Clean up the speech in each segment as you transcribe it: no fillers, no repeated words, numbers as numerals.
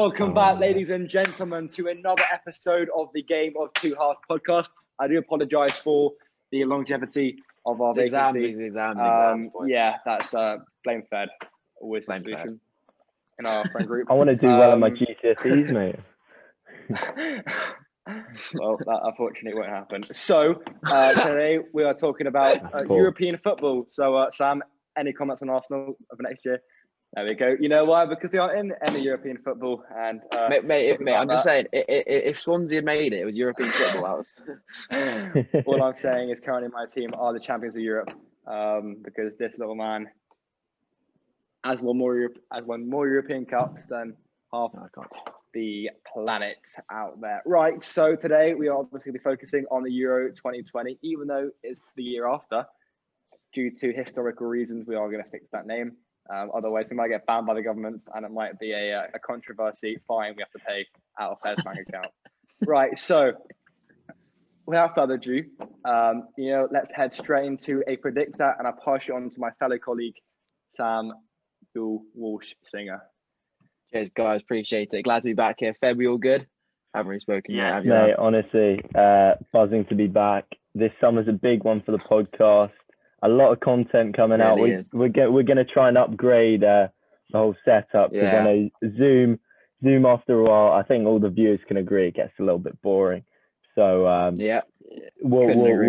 Welcome back, ladies and gentlemen, to another episode of the Game of Two Halves podcast. I do apologise for the longevity of our vacancy. Exam. Yeah, that's blame Fed. Always Blame solution in our friend group. I want to do well in my GCSEs, mate. Well, that unfortunately won't happen. So today we are talking about European football. So Sam, any comments on Arsenal over next year? There we go. You know why? Because they aren't in any European football. And mate, I'm just saying, if Swansea had made it, it was European football house. All I'm saying is currently my team are the champions of Europe, because this little man has won more European Cups than half the planet out there. Right, so today we are obviously focusing on the Euro 2020, even though it's the year after. Due to historical reasons, we are going to stick to that name. Otherwise, we might get banned by the government, and it might be a controversy fine we have to pay out of Fed's bank account. Right, so without further ado, let's head straight into a predictor, and I'll pass it on to my fellow colleague, Sam Walsh-Singer. Cheers, guys. Appreciate it. Glad to be back here. Fed, we all good? Haven't really spoken yet, have you? Mate, honestly, buzzing to be back. This summer's a big one for the podcast. A lot of content coming out. We're going to try and upgrade the whole setup, because I know Zoom after a while, I think all the viewers can agree, it gets a little bit boring. So we'll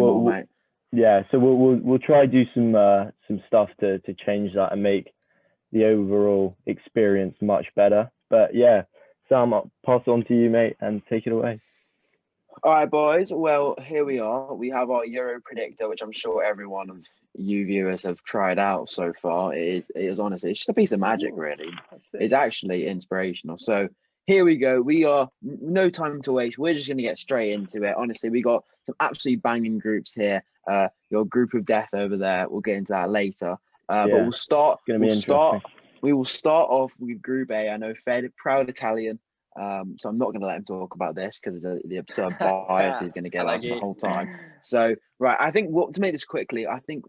try do some stuff to change that and make the overall experience much better. But yeah, Sam, I'll pass it on to you, mate, and take it away. All right, boys. Well, here we are. We have our Euro predictor, which I'm sure every one of you viewers have tried out so far. It is honestly, it's just a piece of magic, really. It's actually inspirational. So here we go. We are no time to waste. We're just going to get straight into it. Honestly, we got some absolutely banging groups here. Your group of death over there. We'll get into that later. But we'll start. We will start off with Group A. I know Fed, proud Italian. So I'm not going to let him talk about this because the absurd bias is going to get us the whole time. So, right, I think to make this quickly, I think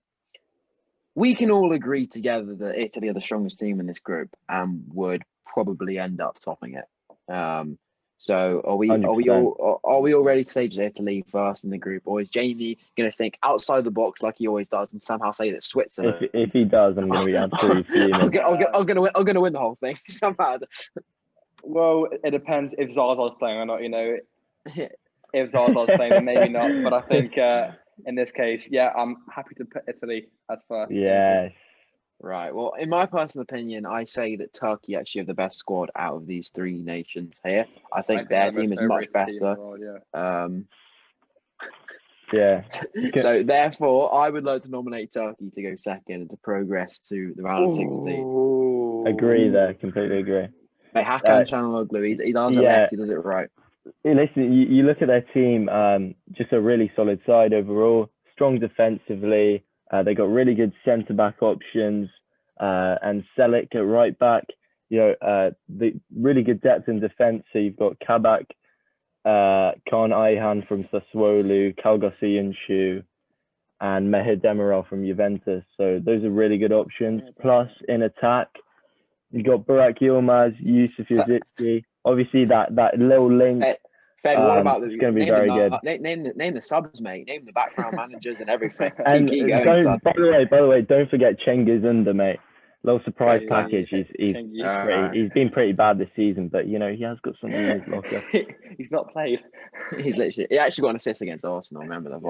we can all agree together that Italy are the strongest team in this group and would probably end up topping it. So are we all ready to say just Italy first in the group, or is Jamie going to think outside the box like he always does and somehow say that Switzerland? If he does, I'm going to be absolutely fuming. I'm going to win the whole thing somehow. Well, it depends if Zaza's playing or not. If Zaza's playing, then maybe not. But I think in this case, I'm happy to put Italy as first. Yes. Right. Well, in my personal opinion, I say that Turkey actually have the best squad out of these three nations here. I think their team is much better. So therefore, I would like to nominate Turkey to go second and to progress to the round of 16. Agree there. Completely agree. Hey, Hakan Çalhanoğlu, he does it left, he does it right. Listen, you look at their team, just a really solid side overall, strong defensively. They got really good centre-back options, and Selic at right back. The really good depth in defence. So you've got Kabak, Kaan Ayhan from Sassuolo, Kalgasiyunshu, and Mehir Demiral from Juventus. So those are really good options. Plus, in attack, you've got Burak Yilmaz, Yusuf Yazidzi. Obviously, that little link. Fed, what about it's going to be very good. Name the subs, mate. Name the background managers and everything. And keep going, son. By the way, don't forget Cengiz Under, mate. Little surprise package. He's been pretty bad this season, but he has got something in his locker. He's not played. He actually got an assist against Arsenal. Remember that?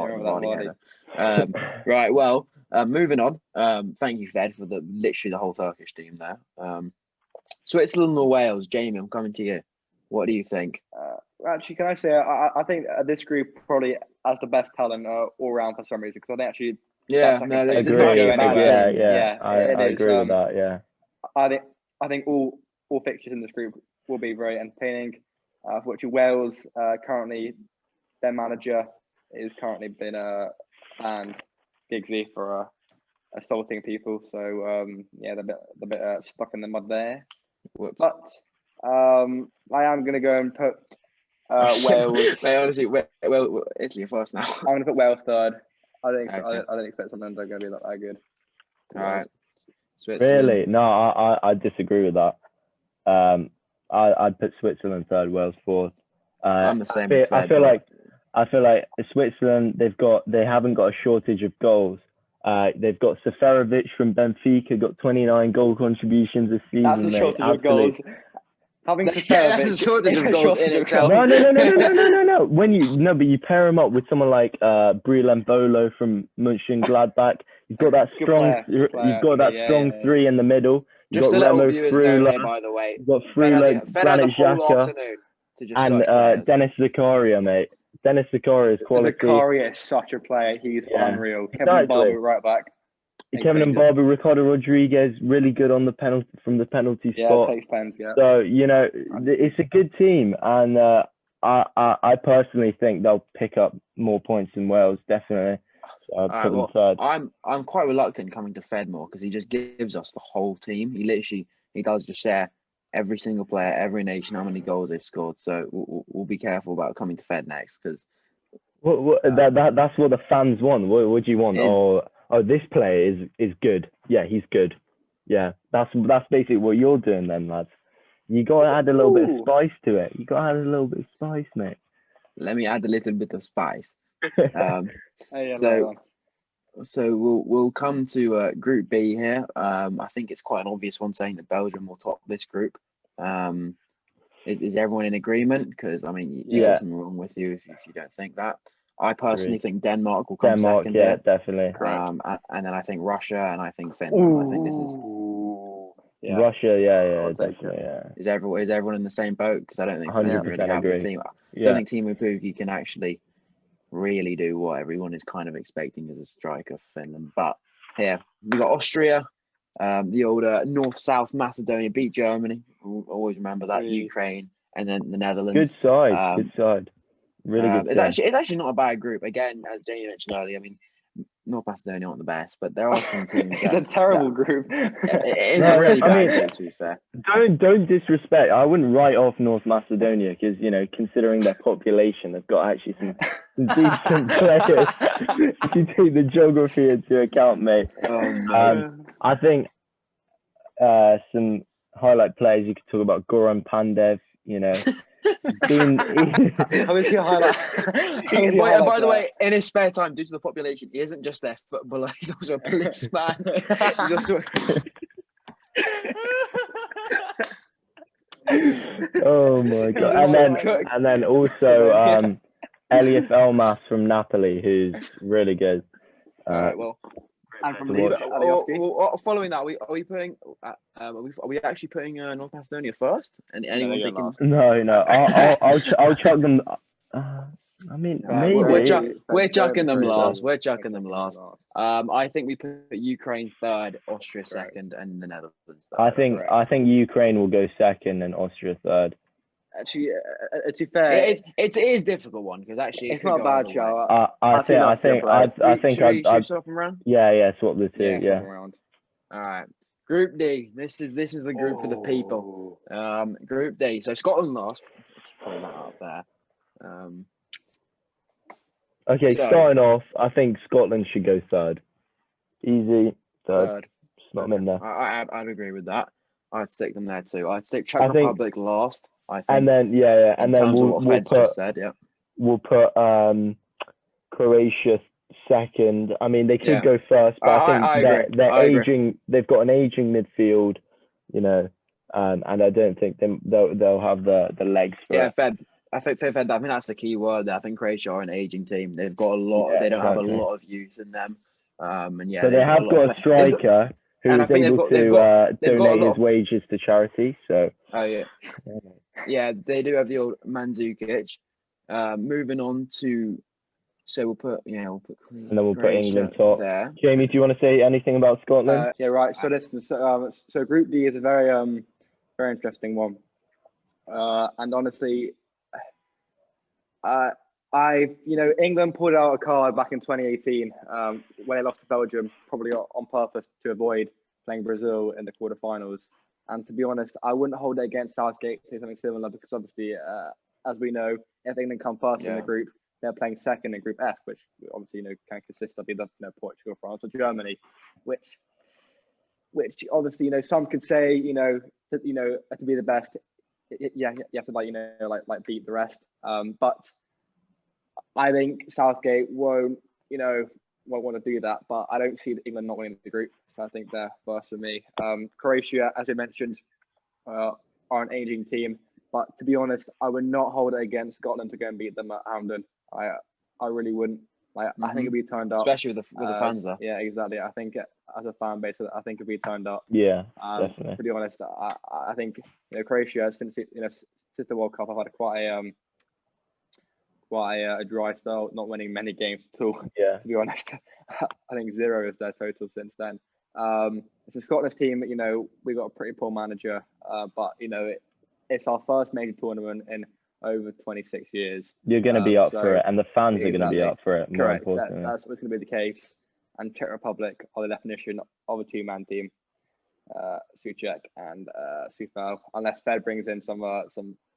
Right. Well, moving on. Thank you, Fed, for literally the whole Turkish team there. Switzerland or Wales? Jamie, I'm coming to you. What do you think? Actually, can I say I think this group probably has the best talent all round for some reason, because I think actually. I agree with that. Yeah. I think all fixtures in this group will be very entertaining. Fortunately, Wales currently their manager is currently been banned Giggsy for assaulting people. So they're a bit stuck in the mud there. Whoops. But I am going to go and put Wales. Mate, honestly, Italy first now. I'm going to put Wales third. I don't expect something they're going to be that good. All right. Really? No, I disagree with that. I'd put Switzerland third, Wales fourth. I'm the same. I feel like Switzerland, they haven't got a shortage of goals. They've got Seferovic from Benfica, got 29 goal contributions this season. That's a shortage of goals. Having Seferovic, that's a shortage of goals in itself. No. But you pair him up with someone like Breel Mbolo from Mönchengladbach. You've got that strong three in the middle. You've Just got to let all Remo viewers know here, by the way. You've got Fed Frula, had the Granit whole Xhaka, afternoon to just and search players. Dennis Zakaria, mate. Dennis Zakaria is quality. Zakaria is such a player. He's unreal. Exactly. Kevin Mbappe right back. Kevin Mbappe, Ricardo Rodriguez, really good on the penalty spot. Takes pens, yeah. So it's a good team, and I personally think they'll pick up more points than Wales, definitely. So I'd put them third. I'm quite reluctant coming to Fed more because he just gives us the whole team. He does just share every single player, every nation, how many goals they've scored. So we'll be careful about coming to Fed next because that's what the fans want. What do you want? Oh, this player is good. Yeah, he's good. Yeah, that's basically what you're doing then, lads. You got to add a little bit of spice to it. You got to add a little bit of spice, mate. Let me add a little bit of spice. So we'll come to Group B here. I think it's quite an obvious one saying that Belgium will top this group. Is everyone in agreement? Because I mean, you got something wrong with you if you don't think that. I personally think Denmark will come second. Yeah, definitely. And then I think Russia, and I think Finland. I think this is Russia. Yeah, definitely. Yeah. Is everyone in the same boat? Because I don't think Finland really have a team. I don't think Teemu Pukki can actually really do what everyone is kind of expecting as a striker for Finland. But here we got Austria, the older North-South Macedonia beat Germany. We'll always remember that. Ukraine, and then the Netherlands. Good side. Really good. It's actually not a bad group. Again, as Jamie mentioned earlier, I mean, North Macedonia aren't the best, but there are some teams. It's a terrible group. It's a really bad group, to be fair. Don't disrespect. I wouldn't write off North Macedonia because considering their population, they've got actually some decent players. If you take the geography into account, mate. I think some highlight players you could talk about. Goran Pandev. How is your highlight? By the way, in his spare time, due to the population, he isn't just their footballer; he's also a policeman. He's also... Oh my god! And then also Elias Elmas from Napoli, who's really good. And from following that, are we actually putting North Macedonia first? And anyone thinking? No. I'll chuck them. I mean, maybe we're chucking them last. We're chucking them last. I think we put Ukraine third, Austria second, and the Netherlands third. I think Ukraine will go second and Austria third. Actually, to be fair, it is a difficult one because actually it's not a bad show. I think I'd swap them around. Yeah, swap the two. Yeah. All right. Group D. This is the group for the people. Group D. So Scotland lost. Put that up there. Okay, starting off, I think Scotland should go third. Easy third. Slot them in there. I'd agree with that. I'd stick them there too. I'd stick Czech Republic last. I think. And then and then we'll put Croatia second. I mean, they could go first, but I think they're aging. They've got an aging midfield, and I don't think they'll have the legs for it. Fed. I think that's the key word there. I think Croatia are an aging team. They've got a lot. They don't have a lot of youth in them. So they have got a striker who is able to donate his wages to charity. So. Yeah, they do have the old Mandzukic. Moving on to, so we'll put and then we'll put England top there. Jamie, do you want to say anything about Scotland? Yeah, right. So listen, so Group D is a very very interesting one, and honestly, England pulled out a card back in 2018 when they lost to Belgium, probably on purpose to avoid playing Brazil in the quarterfinals. And to be honest, I wouldn't hold it against Southgate to do something similar because obviously, as we know, if England come first in the group, they're playing second in Group F, which obviously can consist of either Portugal, France, or Germany, which obviously some could say to be the best yeah, you have to like beat the rest. But I think Southgate won't want to do that. But I don't see England not winning the group. So I think they're first for me. Croatia, as I mentioned, are an aging team. But to be honest, I would not hold it against Scotland to go and beat them at Hampden. I really wouldn't. Like, I think it'd be turned up, especially with the fans there. Yeah, exactly. I think as a fan base, I think it'd be turned up. Yeah, definitely. To be honest, I think Croatia since the World Cup, I've had quite a dry spell, not winning many games at all. Yeah. To be honest, I think 0 is their total since then. It's a Scotland team. We got a pretty poor manager, but it's our first major tournament in over 26 years. You're going to be up for it, and the fans are going to be up for it. Correct. That's what's going to be the case. And Czech Republic are the definition of a two-man team. Souček and Coufal, unless Fed brings in some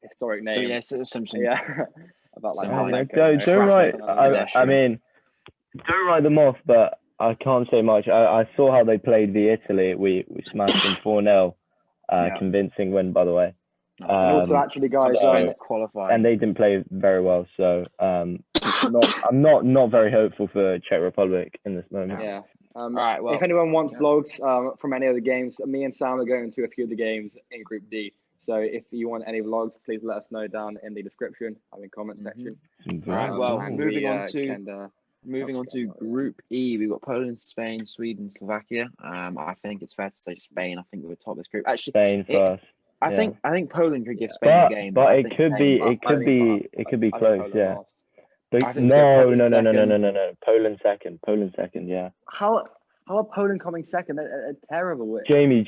historic names. So yeah, about like don't write. I mean, don't write them off, but I can't say much. I saw how they played the Italy. We smashed them 4-0. Convincing win, by the way. And also, actually, guys, qualified, and they didn't play very well. So I'm not very hopeful for Czech Republic in this moment. Yeah. All right. Well, if anyone wants vlogs from any of the games, me and Sam are going to a few of the games in Group D. So if you want any vlogs, please let us know down in the description and the comment section. All right. Well, moving on to Group E, we've got Poland, Spain, Sweden, Slovakia. I think it's fair to say Spain. I think we're top of this group. Actually, Spain first. I think Poland could give Spain a game, but it could be close. Yeah. But no. Poland second. Yeah. How are Poland coming second? They're terrible. Jamie.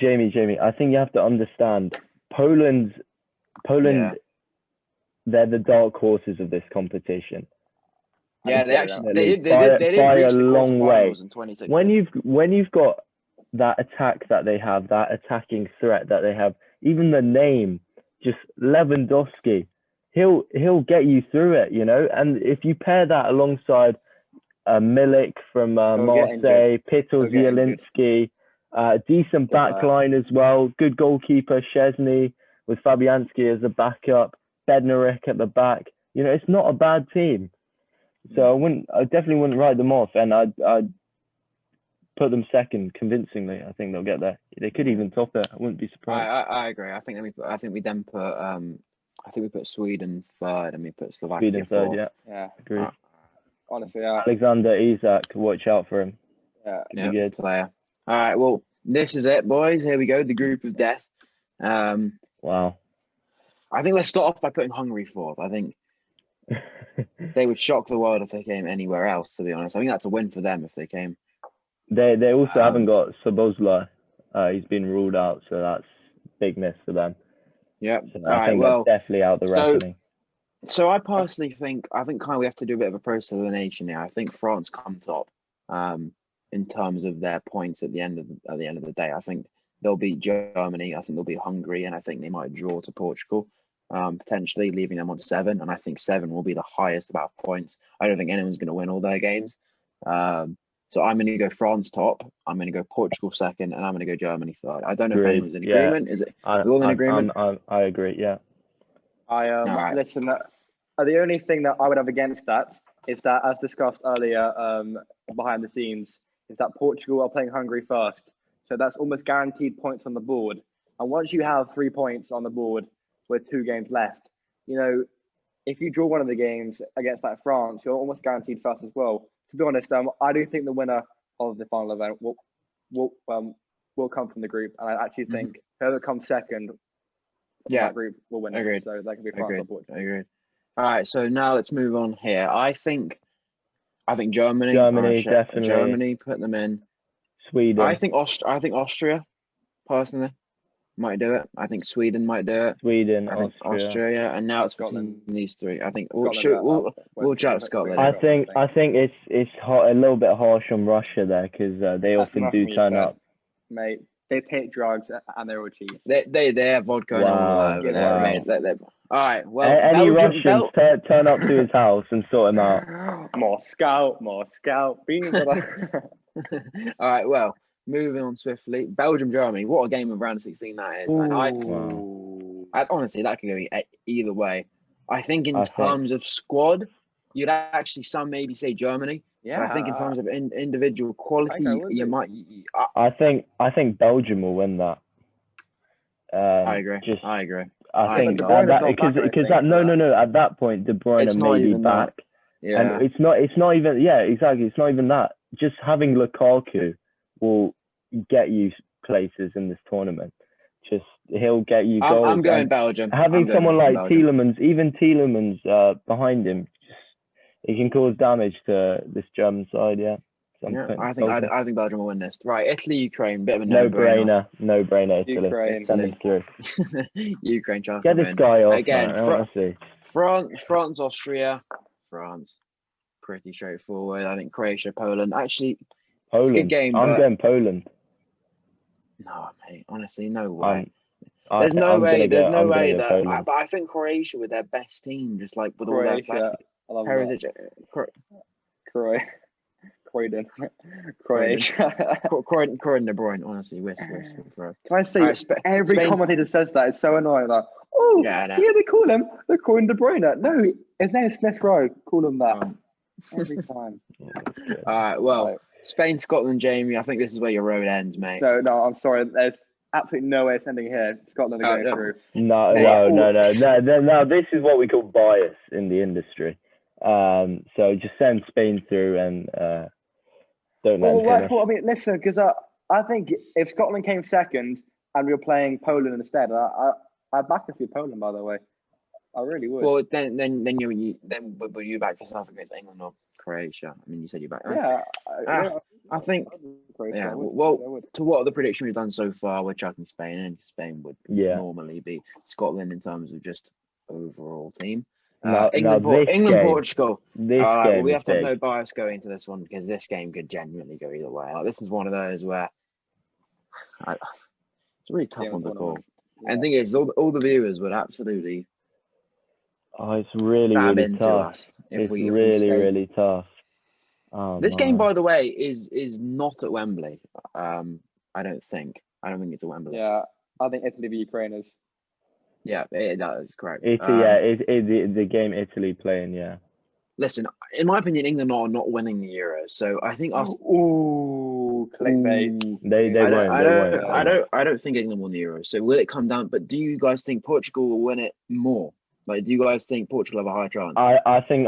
I think you have to understand Poland. Yeah. They're the dark horses of this competition. Yeah, they did by reach a long way. In 2016. When you've got that attack that they have, that attacking threat that they have, even the name, just Lewandowski, he'll get you through it, And if you pair that alongside Milik from Marseille, Pytel Zielinski, decent backline as well, good goalkeeper Szczesny with Fabianski as a backup, Bednarek at the back. It's not a bad team. So I definitely wouldn't write them off, and I'd put them second convincingly. I think they'll get there. They could even top it. I wouldn't be surprised. I agree. I think we then put we put Sweden third, and we put Slovakia Sweden fourth. third. Yeah. Agreed. Honestly, Alexander Isak, watch out for him. Yeah, good player. All right, well, this is it, boys. Here we go. The group of death. Wow. I think let's start off by putting Hungary fourth. I think they would shock the world if they came anywhere else, to be honest. I think that's a win for them if they came. They also haven't got Sobozla. He's been ruled out, so that's big miss for them. Yeah. So I think that's definitely out the reckoning. So I personally think kind of we have to do a bit of a process of the nation here. I think France come top in terms of their points at the end of the day. I think they'll beat Germany. I think they'll beat Hungary, and I think they might draw to Portugal. Potentially leaving them on 7, and I think 7 will be the highest amount of points. I don't think anyone's going to win all their games. So I'm going to go France top, I'm going to go Portugal second, and I'm going to go Germany third. I don't know if anyone's in agreement. Is it all in agreement? I agree, yeah. Listen, the only thing that I would have against that is that, as discussed earlier behind the scenes, is that Portugal are playing Hungary first. So that's almost guaranteed points on the board. And once you have 3 points on the board with 2 games left, if you draw one of the games against France, you're almost guaranteed first as well. To be honest, I do think the winner of the final event will come from the group, and I actually think whoever comes second, that group will win. Agreed. So that could be France or Portugal. Agreed. All right, so now let's move on here. I think Germany. Definitely. Germany, put them in. Sweden. I think Austria, personally, might do it. I think Sweden might do it. Austria, yeah. And now it's between these 3. I think we'll chat Scotland. I think it's a little bit harsh on Russia there, because they often do turn up. Mate, they take drugs and they're all cheese. They have vodka and all that. All right. Well, any Russians turn up to his house and sort him out. Moscow. All right. Well, moving on swiftly. Belgium, Germany. What a game of round of 16 that is. honestly, that could go either way. I think in I think- terms of squad, you'd actually some maybe say Germany. Yeah, But I think in terms of individual quality, I would you do. might. I think Belgium will win that. I agree. Just I agree. I I think think De Bruyne's that not back, I because think, no for that. no at that point De Bruyne It's not may be even that. back, Yeah. and it's not even exactly, it's not even that. Just having Lukaku will get you places in this tournament. Just he'll get you goals. I'm going and Belgium. having I'm going someone like Belgium. Tielemans, even Tielemans behind him, just he can cause damage to this German side. Yeah, Yeah, Belgium. I think Belgium will win this. Right, Italy, Ukraine, bit of a no no-brainer. brainer. Italy. Ukraine. Send him through. Ukraine, Charles. Get this guy off, Again, man. Honestly. France, Austria, France. Pretty straightforward. I think Croatia, Poland. Actually, Poland. good game, I'm but- going Poland. no, mate. Honestly, no way. I'm There's no way. There's no way that. Poland. But I think Croatia with their best team, just like with all their Croatia. I love that. heritage. Croydon. Croatia. Croydon De Bruyne, honestly, whisk, bro. Can I say, Alright, every Spain's- commentator says that. It's so annoying. Like, oh, Yeah, I know. yeah, they call him. They're calling De Bruyne. No, his name is Smith Rowe. Call him that Um, every time. all right, well, Right. Spain, Scotland, Jamie. I think this is where your road ends, mate. So, no, I'm sorry. There's absolutely no way it's ending here. Scotland are going no. through. No. This is what we call bias in the industry. So just send Spain through and don't let them finish. I mean, listen, because I think if Scotland came second and we were playing Poland instead, I'd back us with Poland, by the way. I really would. Well, then would you back yourself against England or Croatia? I mean, you said you back. yeah. I think. Croatia, Yeah. I would. Well, I would. to what are the predictions we've done so far, we're chucking Spain in. Spain would Yeah. normally beat Scotland in terms of just overall team. Now England, this England, game- Portugal. This Well, game we is have to have big. no bias going into this one because this game could genuinely go either way. Like, this is one of those where it's a really tough Yeah, one to one of call. them. And the thing is, all the viewers would absolutely Oh, it's really, fab really into tough. us It's we really, stay. really tough. Oh, This game, man. by the way, is not at Wembley. I don't think. I don't think it's at Wembley. Yeah, I think Italy v Ukraine is. Yeah, that is correct. The game Italy playing, yeah. Listen, in my opinion, England are not winning the Euros, so I think us. Ooh, clickbait. They won't. I don't think England won the Euros. So will it come down? But do you guys think Portugal will win it more? Like, do you guys think Portugal have a high chance? I think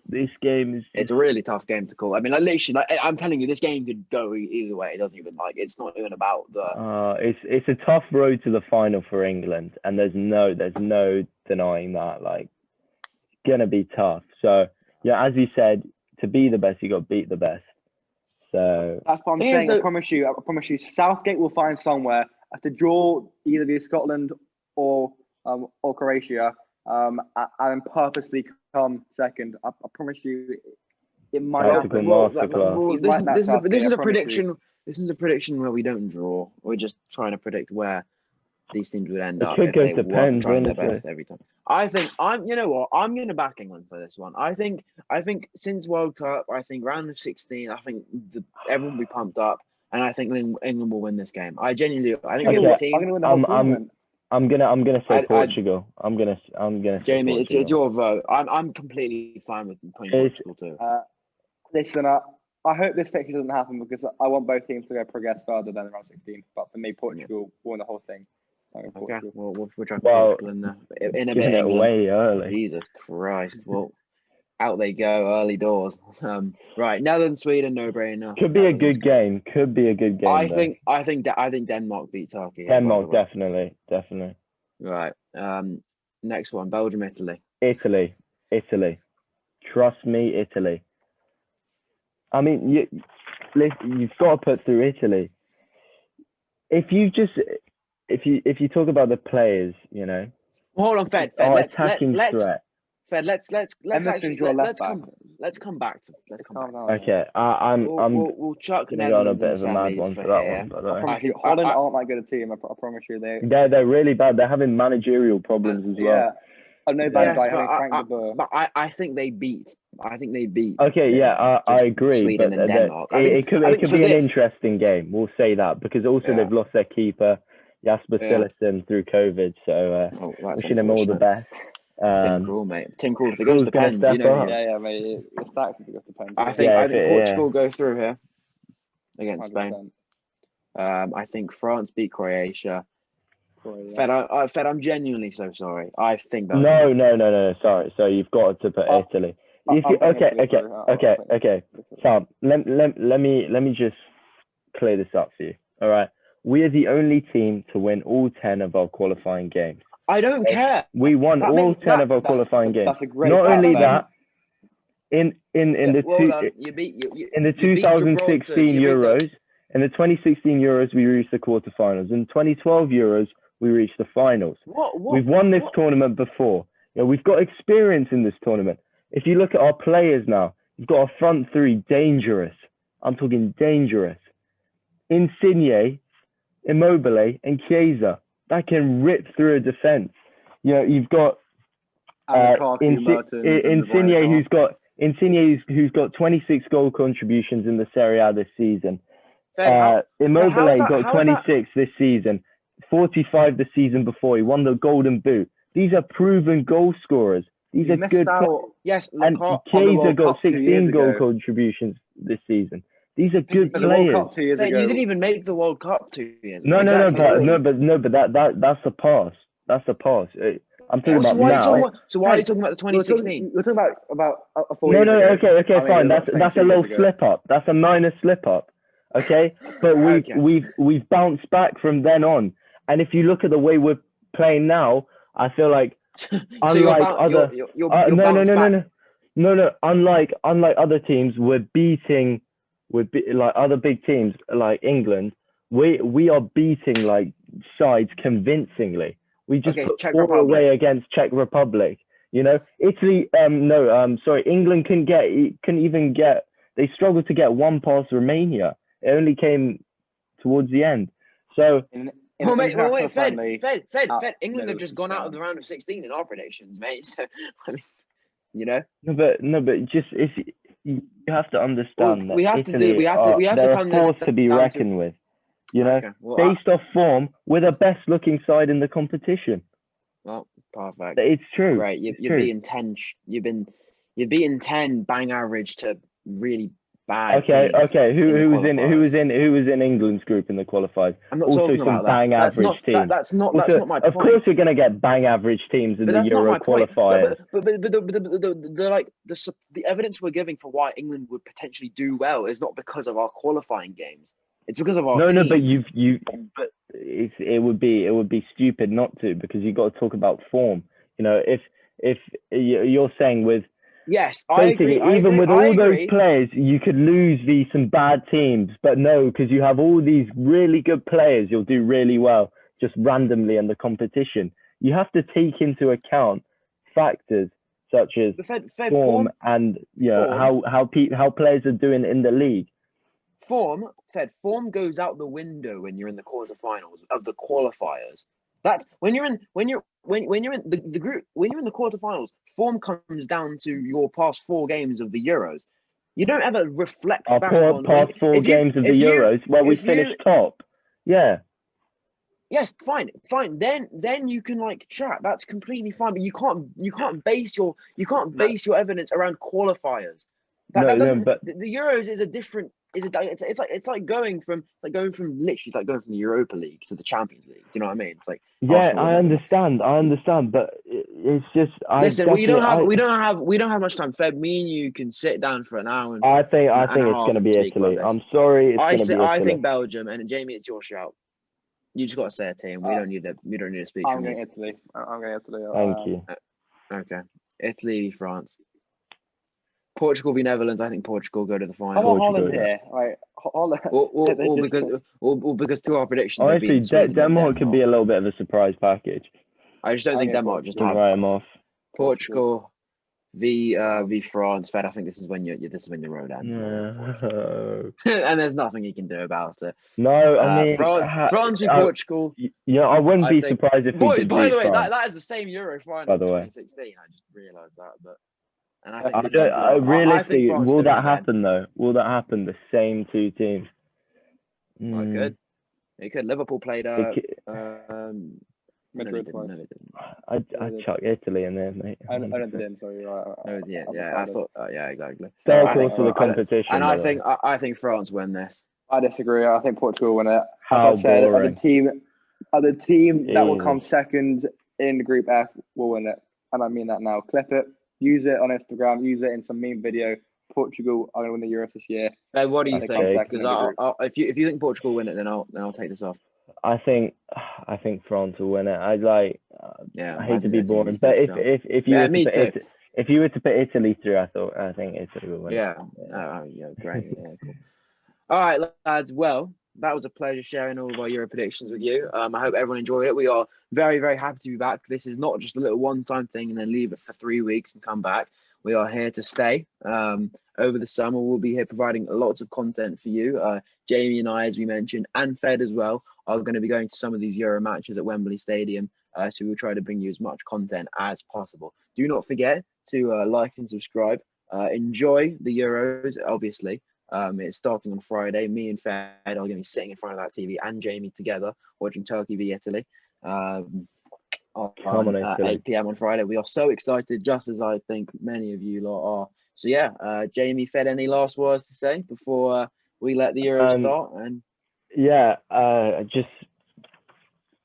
this game is. It's a really tough game to call. I mean, like, literally, I'm telling you, this game could go either way. It doesn't even it's not even about the. It's a tough road to the final for England, and there's no denying that. Like, it's gonna be tough. So yeah, as you said, to be the best, you got to beat the best. So That's what I'm Thing is saying. I that- promise you, Southgate will find somewhere to draw either via Scotland or Croatia, and purposely come second. I promise you, it might Tactical happen. masterclass. This is a I promise prediction. This is a prediction where we don't draw. We're just trying to predict where these teams would end It up could if go they to weren't pens, trying their wouldn't it? best every time. I think you know what? I'm going to back England for this one. I think since World Cup, I think round of 16, I think everyone will be pumped up, and I think England will win this game. I genuinely, I think Okay. the I'm team. going to win the whole tournament. I'm gonna say I'd- Portugal. I'm gonna say Jamie, Portugal. it's your vote. I'm completely fine with putting It's- Portugal too. Listen, I hope this fixture doesn't happen because I want both teams to go progress further than round 16. But for me, Portugal won the whole thing. Okay, Portugal. well, we'll try Well, Portugal in a Giving bit. it England. away early. Jesus Christ! Well, out they go, early doors. Right, Netherlands, Sweden, no brainer. Could be a good game. Could be a good game. I though. think Denmark beat Turkey. here, by the Denmark, way. definitely. Right. Next one, Belgium, Italy. Italy. Trust me, Italy. I mean, you've got to put through Italy. If you talk about the players, you know, Hold on, Fed. our Let's attacking threat. Fed. Let's Emerson's your left back. let's come back to. Calm down. Okay, I'm We'll chuck gonna go on a Netherlands bit and of a mad semis one for for that here. one. But I promise you, Holland aren't that good a team. I promise you, they're really bad. They're having managerial problems as well. Yeah. I know bad Yes, guy but having Frank de Boer. But I think they beat. Okay, yeah, I agree. Sweden but and Denmark. it could I think be for an this- interesting game. We'll say that because also Yeah. they've lost their keeper. Jasper Yeah. Cillessen through COVID. So Oh, that's wishing him all the unfortunate. best. Tim Krul, mate. Tim Krul, if it goes Krul's to gonna pens, step you know. up. Yeah, mate. It's stacked if it goes to pens. I think Yeah, I think if it- Portugal go through here against Spain. 100%. I think France beat Croatia. Croatia. Fed, I'm genuinely so sorry. I think No, Belgium. no. Sorry. So you've got to put Oh, Italy. I'm If you, putting okay, Italy through. okay. Sam, let me just clear this up for you. All right. We are the only team to win all 10 of our qualifying games. I don't care. We won That all makes- 10 that- of our qualifying games. That's a great Not fact, only Ben. that, in the well two done. You beat you in the you beat 2016 Gibraltar, you beat Euros, in the 2016 Euros, we reached the quarterfinals. In 2012 Euros, we reached the finals. What? We've won this tournament before. You know, we've got experience in this tournament. If you look at our players now, you've got a front three, dangerous. I'm talking dangerous. Insigne, Immobile, and Chiesa, that can rip through a defense. You know, you've got Insigne who's got 26 goal contributions in the Serie A this season. Immobile got 26 this season, 45 the season before. He won the Golden Boot. These are proven goal scorers. These are good players. Yes, And Chiesa got 16 goal contributions this season. These are good The World players. Cup 2 years You ago. didn't even make the World Cup 2 years ago. No, Exactly. but that's a pass. That's a pass. I'm talking So about why now. are you talking about the 2016? We're talking about a 4 No, years ago. okay, fine. That's a little slip up. That's a minor slip up. Okay, but we've bounced back from then on. And if you look at the way we're playing now, I feel like unlike other unlike other teams, we're beating like other big teams like England. We are beating like sides convincingly. We just put 4 away against Czech Republic. You know, Italy. England couldn't even get. They struggled to get one past Romania. It only came towards the end. So. Wait, Fed. England have just gone out of the round of 16 in our predictions, mate. So, I mean, you know. No, but just you have to understand that they're a force to be reckoned with. You know, based off form, we're the best looking side in the competition. Well, perfect. It's true. Right, you're beating 10. You're beating 10 bang average to really bad. Okay. Who was in England's group in the qualifiers? I'm not talking about that. Bang average teams. That's not my point. Of course, you're going to get bang average teams in the Euro qualifiers. But the evidence we're giving for why England would potentially do well is not because of our qualifying games. It's because of our team. No, but it would be stupid not to, because you've got to talk about form. You know, if you're saying with. Yes, I agree. Even with all those players, you could lose some bad teams. But no, because you have all these really good players, you'll do really well just randomly in the competition. You have to take into account factors such as form and how players are doing in the league. Form goes out the window when you're in the quarterfinals of the qualifiers. That's when you're in the group, when you're in the quarterfinals, form comes down to your past 4 games of the Euros. You don't ever reflect back on past 4 games of the Euros where we finished top. Yeah. Yes, fine. Then you can like chat. That's completely fine. But you can't base your evidence around qualifiers. But the Euros is a different. It's like going from literally like going from the Europa League to the Champions League. Do you know what I mean? It's like I understand, but it's just we don't have much time. Fed, me and you can sit down for an hour. I think it's going to be Italy. I'm sorry, I think Belgium, and Jamie, it's your shout. You just got to say a team. We don't need to speak. I'm going Italy. Thank you. Okay, Italy, France. Portugal v Netherlands. I think Portugal go to the final. I want Holland here. Right, Holland. Because to our predictions. Honestly, Denmark could be a little bit of a surprise package. I just don't think Denmark just have write them off. Portugal v France. Fed, I think this is when your road ends. No. And there's nothing you can do about it. No, I mean France v Portugal. Yeah, I wouldn't be surprised if we could by the way, France. that is the same Euro final. By the way, 2016. I just realised that, but. And realistically, will that happen though? Will that happen? The same 2 teams. Good. It could. Liverpool played. No, they Madrid didn't. twice. No, they didn't. I'd chuck Italy in there, mate. I don't 100%. did. Sorry, right. No, yeah, I thought. Yeah, exactly. Dark I think horse of the I don't- competition. And by I the think way. I think France win this. I disagree. I think Portugal win it. How As I said, boring. the team that will come Jesus. second in Group F will win it, and I mean that now. Clip it, use it on Instagram, use it in some meme video. Portugal are going to win the Euros this year. Hey, what do you I think think? I'm second in the Because group. if you think Portugal win it, then I'll take this off. I think France will win it. I like. Yeah, I hate to be think that team boring, is but too strong. if you Yeah, were me to too. put if you were to put Italy through, I think Italy will win. Yeah. Yeah, great. Yeah, cool. All right, lads. Well, that was a pleasure sharing all of our Euro predictions with you. I hope everyone enjoyed it. We are very, very happy to be back. This is not just a little one-time thing and then leave it for 3 weeks and come back. We are here to stay. Over the summer, we'll be here providing lots of content for you. Jamie and I, as we mentioned, and Fed as well, are going to be going to some of these Euro matches at Wembley Stadium. So we'll try to bring you as much content as possible. Do not forget to like and subscribe. Enjoy the Euros, obviously. It's starting on Friday. Me and Fed are going to be sitting in front of that TV and Jamie together watching Turkey v Italy. On Italy. 8 p.m. on Friday. We are so excited, just as I think many of you lot are. So yeah, Jamie, Fed, any last words to say before we let the Euros start? And yeah, just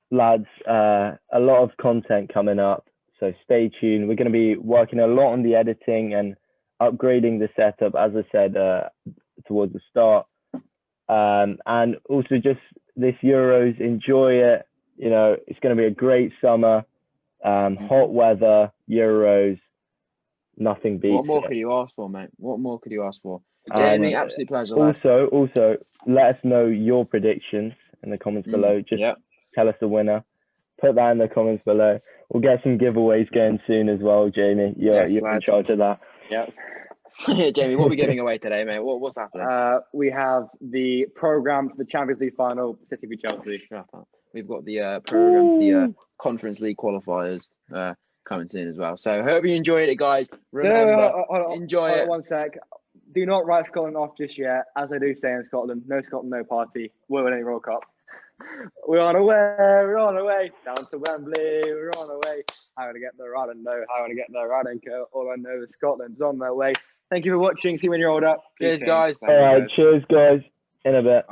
lads, a lot of content coming up, so stay tuned. We're going to be working a lot on the editing and upgrading the setup, as I said towards the start, and also just this Euros, enjoy it. You know, it's going to be a great summer, hot weather, Euros, nothing beats what more it. could you ask for, mate? What more could you ask for? Jamie, absolute pleasure. Also, let us know your predictions in the comments below. Just tell us the winner. Put that in the comments below. We'll get some giveaways going soon as well, Jamie. You're in charge of that. Yep. Jamie, what are we giving away today, mate? What's happening? We have the program for the Champions League final, City v Chelsea. Shut up. We've got the program for the Conference League qualifiers coming soon as well. So hope you enjoyed it, guys. Remember, enjoy it. 1 sec. Do not write Scotland off just yet. As I do say in Scotland, no Scotland, no party. We're winning World Cup. We're on our way. Down to Wembley, we're on our way. How to get there, I don't know. How to get there, I don't care. All I know is Scotland's on their way. Thank you for watching. See you when you're older. Cheers, guys. All right, cheers, guys. In a bit.